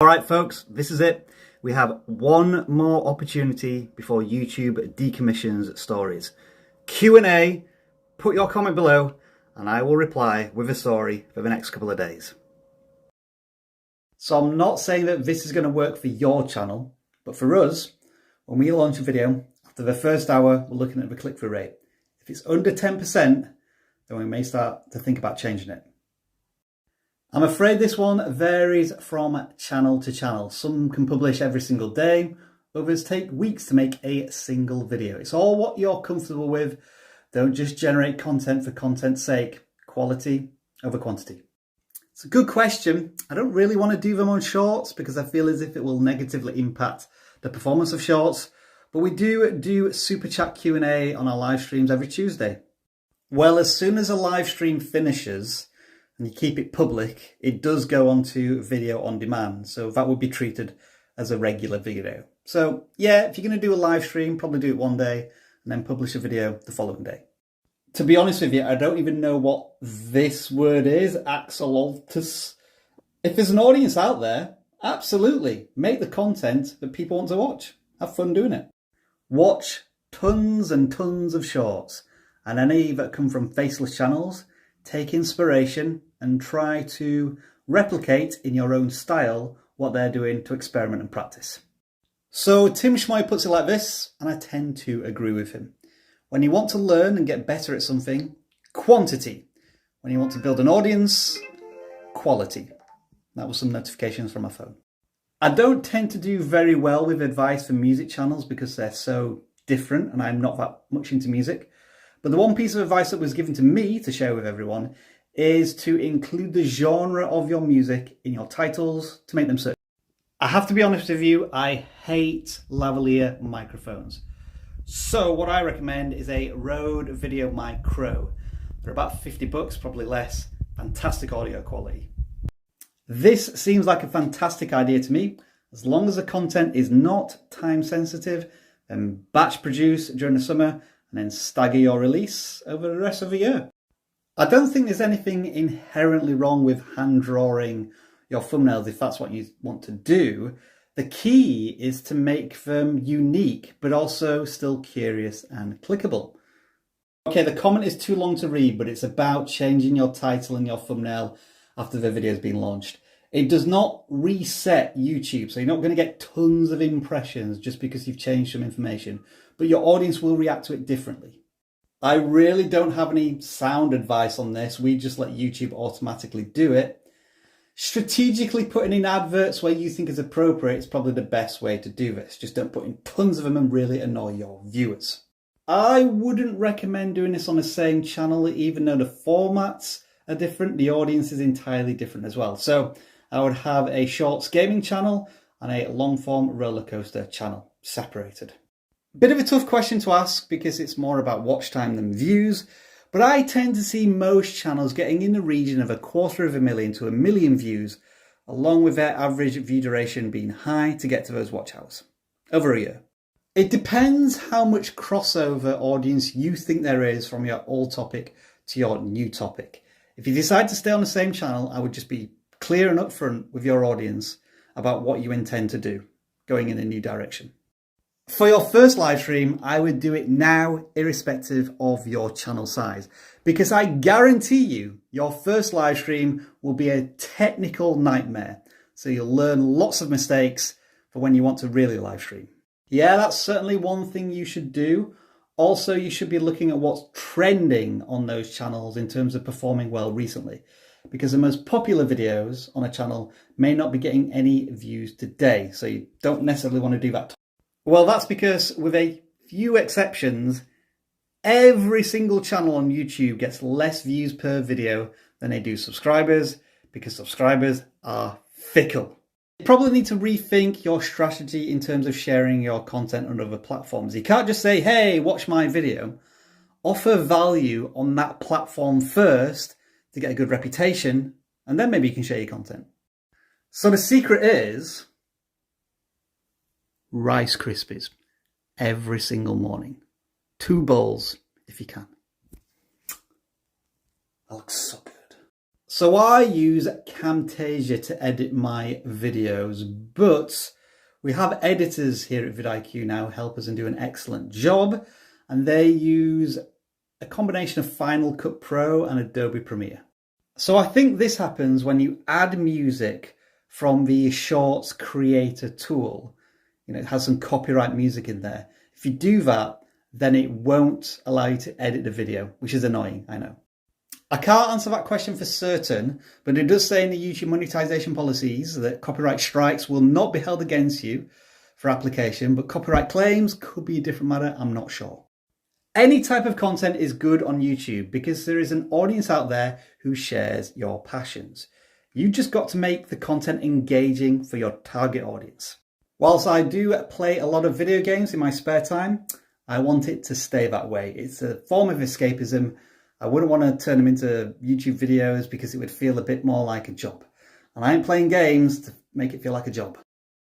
right, folks, this is it. We have one more opportunity before YouTube decommissions stories. Q&A, put your comment below and I will reply with a story for the next couple of days. So I'm not saying that this is going to work for your channel, but for us, when we launch a video, after the first hour, we're looking at the click-through rate. If it's under 10%, then we may start to think about changing it. I'm afraid this one varies from channel to channel. Some can publish every single day, others take weeks to make a single video. It's all what you're comfortable with. Don't just generate content for content's sake. Quality over quantity. It's a good question. I don't really want to do them on shorts because I feel as if it will negatively impact the performance of shorts. But we do Super Chat Q&A on our live streams every Tuesday. Well, as soon as a live stream finishes and you keep it public, it does go onto video on demand. So that would be treated as a regular video. So yeah, if you're going to do a live stream, probably do it one day and then publish a video the following day. To be honest with you, I don't even know what this word is, axolotls. If there's an audience out there, absolutely, make the content that people want to watch. Have fun doing it. Watch tons and tons of shorts, and any that come from faceless channels, take inspiration and try to replicate in your own style what they're doing to experiment and practice. So Tim Schmoy puts it like this, and I tend to agree with him. When you want to learn and get better at something, quantity. When you want to build an audience, quality. That was some notifications from my phone. I don't tend to do very well with advice for music channels because they're so different and I'm not that much into music. But the one piece of advice that was given to me to share with everyone is to include the genre of your music in your titles to make them search. I have to be honest with you, I hate lavalier microphones. So what I recommend is a Rode Video Mic Pro. They're about 50 bucks, probably less. Fantastic audio quality. This seems like a fantastic idea to me. As long as the content is not time sensitive, then batch produce during the summer and then stagger your release over the rest of the year. I don't think there's anything inherently wrong with hand drawing your thumbnails if that's what you want to do. The key is to make them unique, but also still curious and clickable. Okay, the comment is too long to read, but it's about changing your title and your thumbnail after the video has been launched. It does not reset YouTube, so you're not going to get tons of impressions just because you've changed some information, but your audience will react to it differently. I really don't have any sound advice on this. We just let YouTube automatically do it. Strategically putting in adverts where you think is appropriate is probably the best way to do this. Just don't put in tons of them and really annoy your viewers. I wouldn't recommend doing this on the same channel, even though the formats are different. The audience is entirely different as well. So I would have a shorts gaming channel and a long form roller coaster channel separated. Bit of a tough question to ask because it's more about watch time than views, but I tend to see most channels getting in the region of 250,000 to 1 million views, along with their average view duration being high to get to those watch hours over a year. It depends how much crossover audience you think there is from your old topic to your new topic. If you decide to stay on the same channel, I would just be clear and upfront with your audience about what you intend to do, going in a new direction. For your first live stream, I would do it now, irrespective of your channel size, because I guarantee you your first live stream will be a technical nightmare. So you'll learn lots of mistakes for when you want to really live stream. Yeah, that's certainly one thing you should do. Also, you should be looking at what's trending on those channels in terms of performing well recently, because the most popular videos on a channel may not be getting any views today. So you don't necessarily want to do that. Well, that's because with a few exceptions, every single channel on YouTube gets less views per video than they do subscribers, because subscribers are fickle. You probably need to rethink your strategy in terms of sharing your content on other platforms. You can't just say, hey, watch my video. Offer value on that platform first to get a good reputation, and then maybe you can share your content. So the secret is Rice Krispies every single morning. 2 bowls if you can. That looks so good. So I use Camtasia to edit my videos, but we have editors here at Vidiq now help us and do an excellent job, and they use a combination of Final Cut Pro and Adobe Premiere. So I think this happens when you add music from the Shorts Creator tool. You know, it has some copyright music in there. If you do that, then it won't allow you to edit the video, which is annoying, I know. I can't answer that question for certain, but it does say in the YouTube monetization policies that copyright strikes will not be held against you for application, but copyright claims could be a different matter, I'm not sure. Any type of content is good on YouTube because there is an audience out there who shares your passions. You just got to make the content engaging for your target audience. Whilst I do play a lot of video games in my spare time, I want it to stay that way. It's a form of escapism. I wouldn't want to turn them into YouTube videos because it would feel a bit more like a job. And I ain't playing games to make it feel like a job.